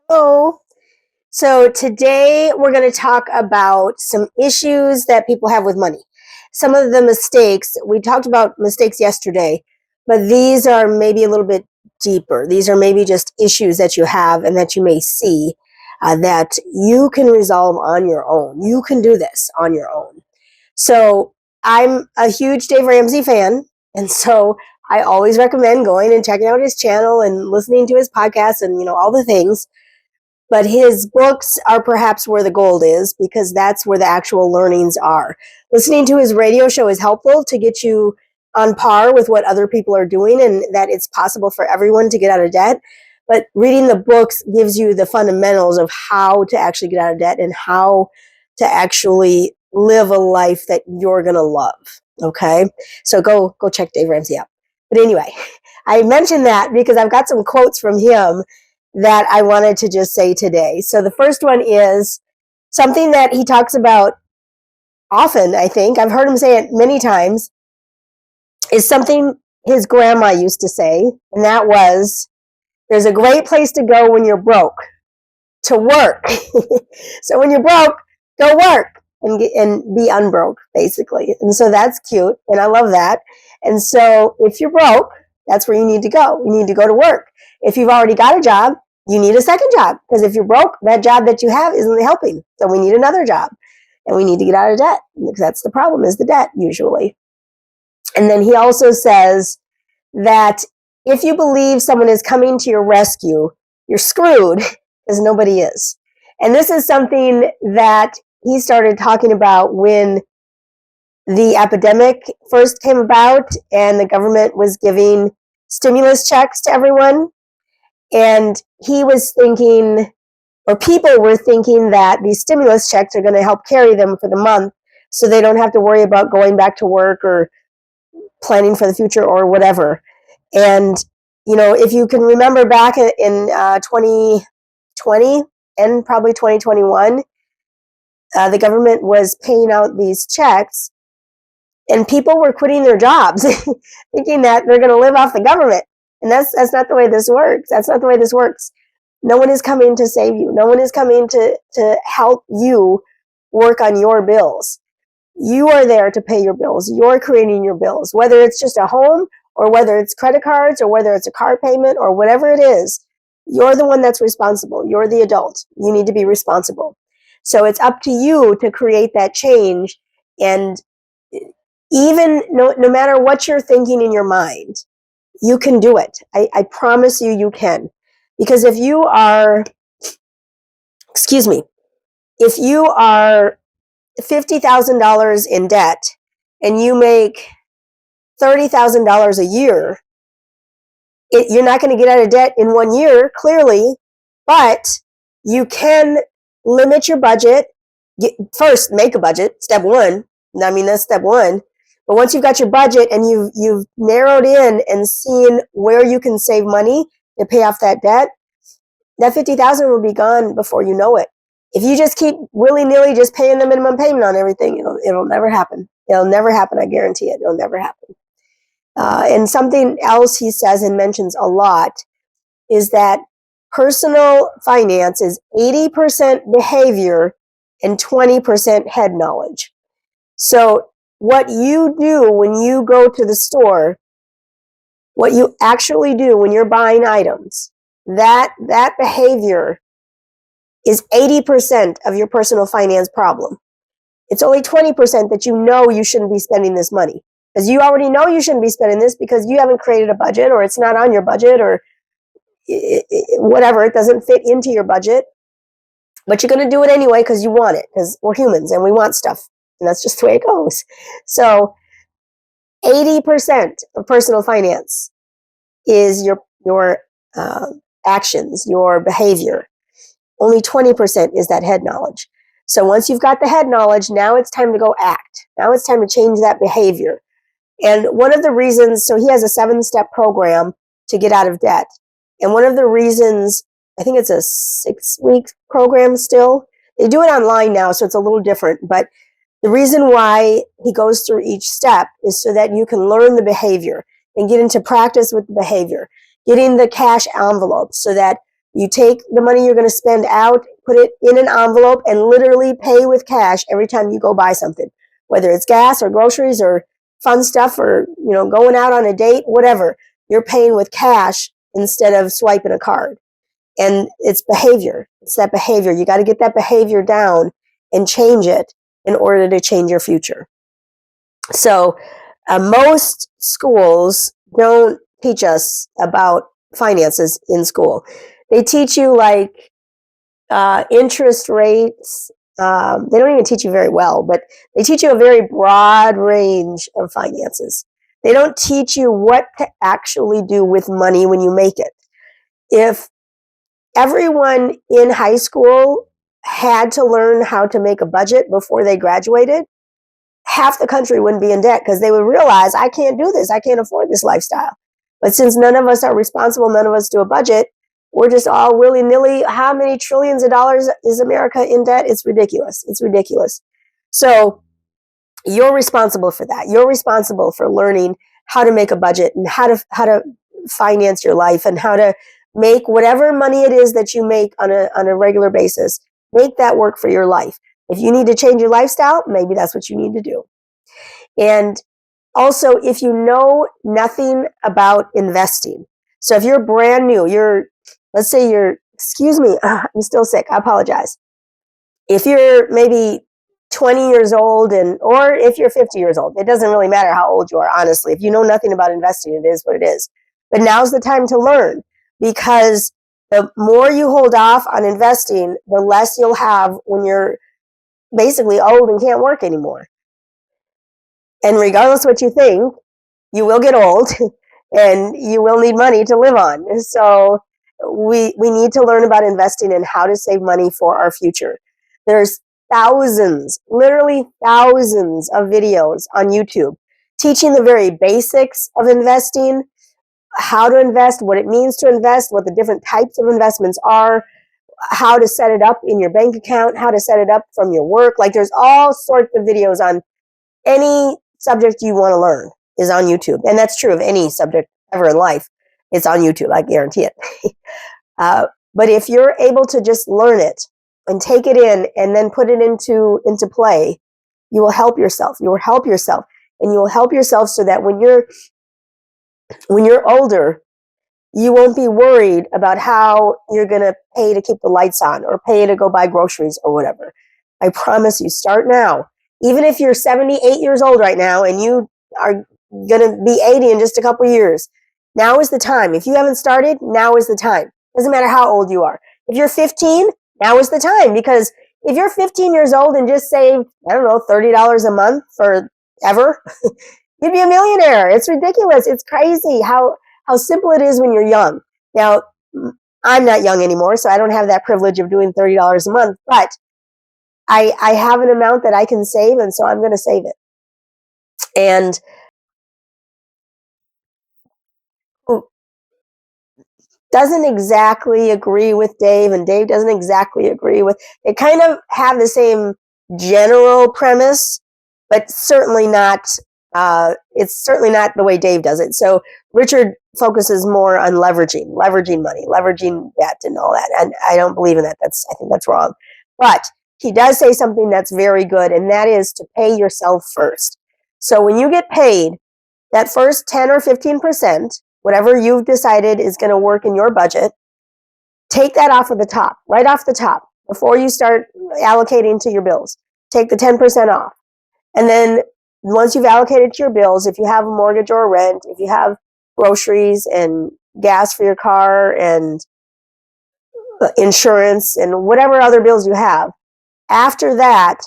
Oh, so today we're going to talk about some issues that people have with money. Some of the mistakes, we talked about mistakes yesterday, but these are maybe a little bit deeper. These are maybe just issues that you have and that you may see that you can resolve on your own. You can do this on your own. So I'm a huge Dave Ramsey fan, and so I always recommend going and checking out his channel and listening to his podcast and all the things. But his books are perhaps where the gold is because that's where the actual learnings are. Listening to his radio show is helpful to get you on par with what other people are doing and that it's possible for everyone to get out of debt. But reading the books gives you the fundamentals of how to actually get out of debt and how to actually live a life that you're going to love. Okay? So go check Dave Ramsey out. But anyway, I mentioned that because I've got some quotes from him that I wanted to just say today. So the first one is something that he talks about often, I think. I've heard him say it many times, is something his grandma used to say, and that was, there's a great place to go when you're broke, to work. So when you're broke, go work and be unbroke, basically. And so that's cute, and I love that. And so if you're broke, that's where you need to go. You need to go to work. If you've already got a job, you need a second job, because if you're broke, that job that you have isn't helping. So we need another job, and we need to get out of debt, because that's the problem, is the debt usually. And then he also says that if you believe someone is coming to your rescue, you're screwed, because nobody is. And this is something that he started talking about when the epidemic first came about and the government was giving stimulus checks to everyone. And he was thinking, or people were thinking, that these stimulus checks are going to help carry them for the month so they don't have to worry about going back to work or planning for the future or whatever. And, if you can remember back in 2020 and probably 2021, the government was paying out these checks and people were quitting their jobs thinking that they're going to live off the government. And that's not the way this works. That's not the way this works. No one is coming to save you. No one is coming to help you work on your bills. You are there to pay your bills. You're creating your bills, whether it's just a home or whether it's credit cards or whether it's a car payment or whatever it is. You're the one that's responsible. You're the adult. You need to be responsible. So it's up to you to create that change. And even no matter what you're thinking in your mind, you can do it. I promise you can. Because if you are $50,000 in debt and you make $30,000 a year, you're not going to get out of debt in 1 year, clearly, but you can limit your budget. First, make a budget, step one. I mean, that's step one. But once you've got your budget and you've narrowed in and seen where you can save money to pay off that debt, that $50,000 will be gone before you know it. If you just keep willy-nilly just paying the minimum payment on everything, it'll never happen. It'll never happen. I guarantee it. It'll never happen. And something else he says and mentions a lot is that personal finance is 80% behavior and 20% head knowledge. So what you do when you go to the store, what you actually do when you're buying items, that behavior is 80% of your personal finance problem. It's only 20% that you shouldn't be spending this money. Because you already know you shouldn't be spending this because you haven't created a budget, or it's not on your budget, or whatever, it doesn't fit into your budget. But you're going to do it anyway because you want it, because we're humans and we want stuff. And that's just the way it goes. So 80% of personal finance is your actions, your behavior. Only 20% is that head knowledge. So once you've got the head knowledge, now it's time to go act. Now it's time to change that behavior. And one of the reasons, so he has a 7-step program to get out of debt. And one of the reasons, I think it's a 6-week program still. They do it online now, so it's a little different. But the reason why he goes through each step is so that you can learn the behavior and get into practice with the behavior. Getting the cash envelope so that You take the money you're going to spend out, put it in an envelope, and literally pay with cash every time you go buy something, whether it's gas or groceries or fun stuff or, going out on a date, whatever. You're paying with cash instead of swiping a card. And it's behavior. It's that behavior. You got to get that behavior down and change it in order to change your future. So most schools don't teach us about finances in school. They teach you like interest rates. They don't even teach you very well, but they teach you a very broad range of finances. They don't teach you what to actually do with money when you make it. If everyone in high school had to learn how to make a budget before they graduated, half the country wouldn't be in debt because they would realize, I can't do this. I can't afford this lifestyle. But since none of us are responsible, none of us do a budget, we're just all willy-nilly. How many trillions of dollars is America in debt? It's ridiculous. It's ridiculous. So you're responsible for that. You're responsible for learning how to make a budget and how to finance your life and how to make whatever money it is that you make on a regular basis, make that work for your life. If you need to change your lifestyle, maybe that's what you need to do. And also, if you know nothing about investing, so if you're brand new, let's say excuse me, I'm still sick, I apologize. If you're maybe 20 years old or if you're 50 years old, it doesn't really matter how old you are, honestly. If you know nothing about investing, it is what it is. But now's the time to learn, because the more you hold off on investing, the less you'll have when you're basically old and can't work anymore. And regardless of what you think, you will get old and you will need money to live on. So we need to learn about investing and how to save money for our future. There's thousands, literally thousands of videos on YouTube teaching the very basics of investing, how to invest, what it means to invest, what the different types of investments are, how to set it up in your bank account, how to set it up from your work. Like there's all sorts of videos on any subject you want to learn is on YouTube. And that's true of any subject ever in life. It's on YouTube, I guarantee it. But if you're able to just learn it and take it in and then put it into play, you will help yourself. You will help yourself. And you will help yourself so that when you're older, you won't be worried about how you're going to pay to keep the lights on or pay to go buy groceries or whatever. I promise you, start now. Even if you're 78 years old right now and you are going to be 80 in just a couple years, now is the time. If you haven't started, now is the time. Doesn't matter how old you are. If you're 15, now is the time, because if you're 15 years old and just save, I don't know, $30 a month forever, you'd be a millionaire. It's ridiculous. It's crazy how simple it is when you're young. Now, I'm not young anymore, so I don't have that privilege of doing $30 a month, but I have an amount that I can save, and so I'm going to save it. And doesn't exactly agree with Dave, and Dave doesn't exactly agree with, they kind of have the same general premise, but certainly not, it's certainly not the way Dave does it. So Richard focuses more on leveraging money, leveraging debt and all that. And I don't believe in that. I think that's wrong. But he does say something that's very good, and that is to pay yourself first. So when you get paid, that first 10 or 15%, whatever you've decided is going to work in your budget, take that off of the top, right off the top, before you start allocating to your bills. Take the 10% off. And then once you've allocated to your bills, if you have a mortgage or a rent, if you have groceries and gas for your car and insurance and whatever other bills you have, after that,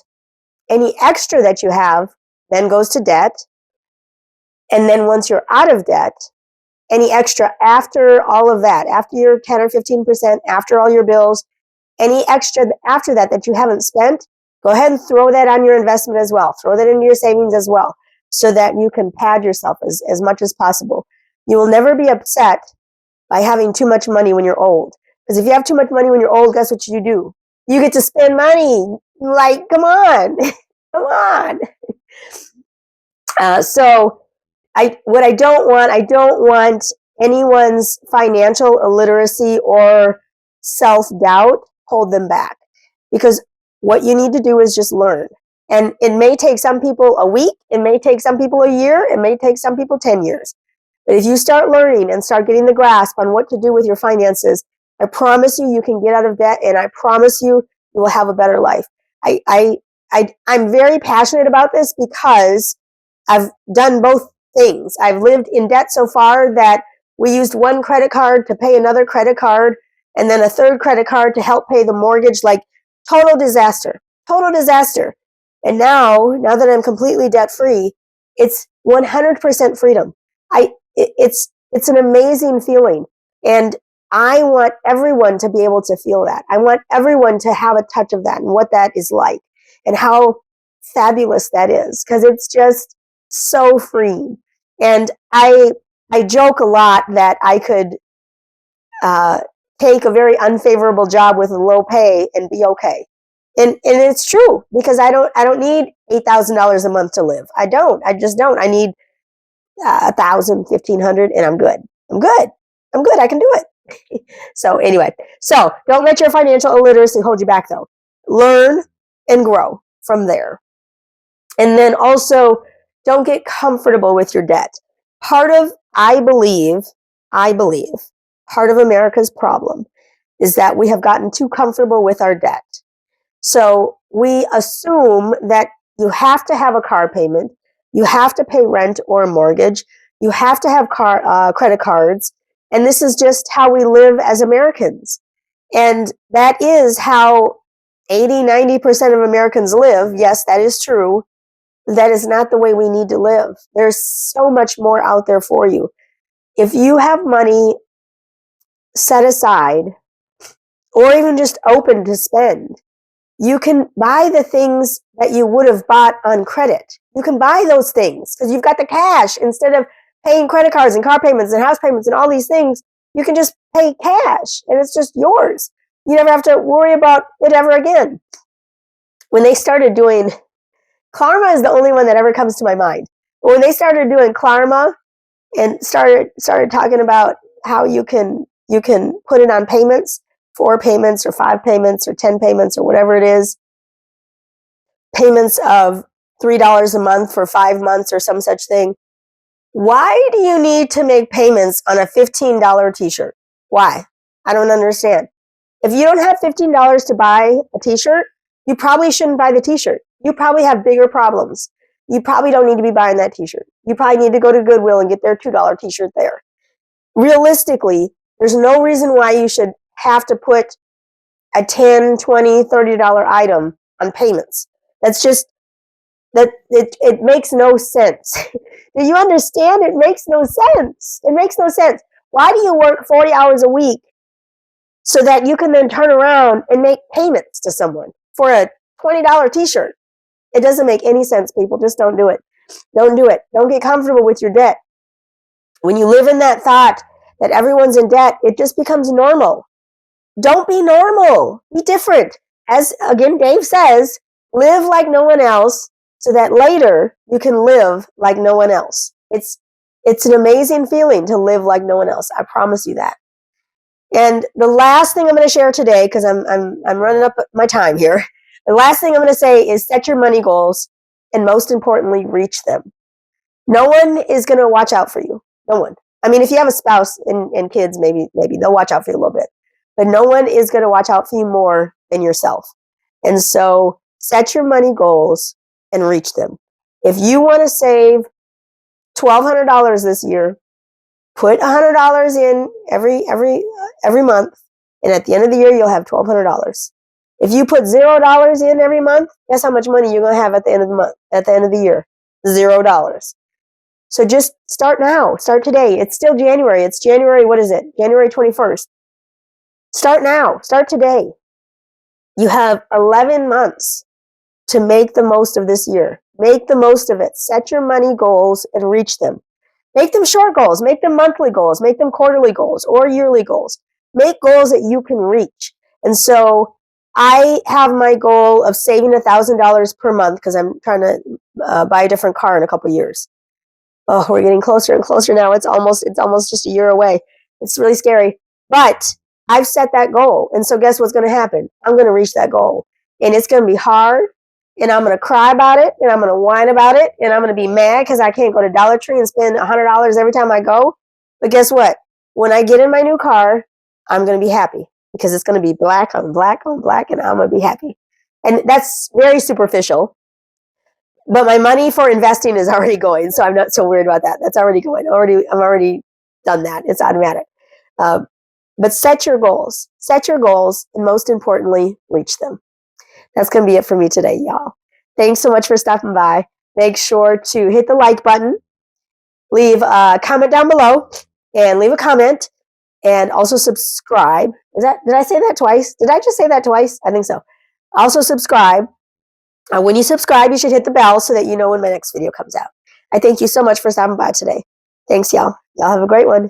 any extra that you have then goes to debt. And then once you're out of debt, any extra after all of that, after your 10 or 15%, after all your bills, any extra after that you haven't spent, go ahead and throw that on your investment as well. Throw that into your savings as well, so that you can pad yourself as much as possible. You will never be upset by having too much money when you're old. Because if you have too much money when you're old, guess what you do? You get to spend money. Like, come on. Come on. So what I don't want anyone's financial illiteracy or self-doubt hold them back. Because what you need to do is just learn. And it may take some people a week, it may take some people a year, it may take some people 10 years. But if you start learning and start getting the grasp on what to do with your finances, I promise you, you can get out of debt, and I promise you, you will have a better life. I'm very passionate about this because I've done both things. I've lived in debt so far that we used one credit card to pay another credit card, and then a third credit card to help pay the mortgage. Like, total disaster, total disaster. And now that I'm completely debt free, it's 100% freedom. It's an amazing feeling. And I want everyone to be able to feel that. I want everyone to have a touch of that and what that is like and how fabulous that is, because it's just so freeing. And I joke a lot that I could take a very unfavorable job with a low pay and be okay. And it's true, because I don't need $8,000 a month to live. I just don't. I need $1,000, $1,500, and I'm good. I can do it. So anyway, so don't let your financial illiteracy hold you back, though. Learn and grow from there. And then also, don't get comfortable with your debt. I believe, part of America's problem is that we have gotten too comfortable with our debt. So we assume that you have to have a car payment, you have to pay rent or a mortgage, you have to have credit cards, and this is just how we live as Americans. And that is how 80-90% of Americans live. Yes, that is true. That is not the way we need to live. There's so much more out there for you. If you have money set aside, or even just open to spend, you can buy the things that you would have bought on credit. You can buy those things because you've got the cash. Instead of paying credit cards and car payments and house payments and all these things, you can just pay cash and it's just yours. You never have to worry about it ever again. When they started doing, Klarma is the only one that ever comes to my mind. But when they started doing Klarma and started talking about how you can put it on payments, 4 payments or 5 payments or 10 payments or whatever it is, payments of $3 a month for 5 months or some such thing. Why do you need to make payments on a $15 t-shirt? Why? I don't understand. If you don't have $15 to buy a t-shirt, you probably shouldn't buy the t-shirt. You probably have bigger problems. You probably don't need to be buying that t-shirt. You probably need to go to Goodwill and get their $2 t-shirt there. Realistically, there's no reason why you should have to put a $10, $20, $30 item on payments. That's just, it makes no sense. Do you understand? It makes no sense. It makes no sense. Why do you work 40 hours a week so that you can then turn around and make payments to someone for a $20 t-shirt? It doesn't make any sense, people. Just don't do it. Don't do it. Don't get comfortable with your debt. When you live in that thought that everyone's in debt, it just becomes normal. Don't be normal. Be different. As, again, Dave says, live like no one else so that later you can live like no one else. It's an amazing feeling to live like no one else. I promise you that. And the last thing I'm going to share today, because I'm running up my time here, the last thing I'm going to say is set your money goals, and most importantly, reach them. No one is going to watch out for you. No one. I mean, if you have a spouse and kids, maybe they'll watch out for you a little bit. But no one is going to watch out for you more than yourself. And so set your money goals and reach them. If you want to save $1,200 this year, put $100 in every month, and at the end of the year, you'll have $1,200. If you put $0 in every month, guess how much money you're going to have at the end of the month, at the end of the year? $0. So just start now. Start today. It's still January. It's January, what is it? January 21st. Start now. Start today. You have 11 months to make the most of this year. Make the most of it. Set your money goals and reach them. Make them short goals. Make them monthly goals. Make them quarterly goals or yearly goals. Make goals that you can reach. And so I have my goal of saving $1,000 per month because I'm trying to buy a different car in a couple years. Oh, we're getting closer and closer now. It's almost just a year away. It's really scary. But I've set that goal. And so guess what's going to happen? I'm going to reach that goal. And it's going to be hard. And I'm going to cry about it. And I'm going to whine about it. And I'm going to be mad because I can't go to Dollar Tree and spend $100 every time I go. But guess what? When I get in my new car, I'm going to be happy because it's going to be black on black on black. And I'm going to be happy. And that's very superficial. But my money for investing is already going. So I'm not so worried about that. That's already going. I'm already done that. It's automatic. But set your goals. Set your goals, and most importantly, reach them. That's going to be it for me today, y'all. Thanks so much for stopping by. Make sure to hit the like button, leave a comment down below, and leave a comment, and also subscribe. Did I say that twice? Did I just say that twice? I think so. Also subscribe. When you subscribe, you should hit the bell so that you know when my next video comes out. I thank you so much for stopping by today. Thanks, y'all. Y'all have a great one.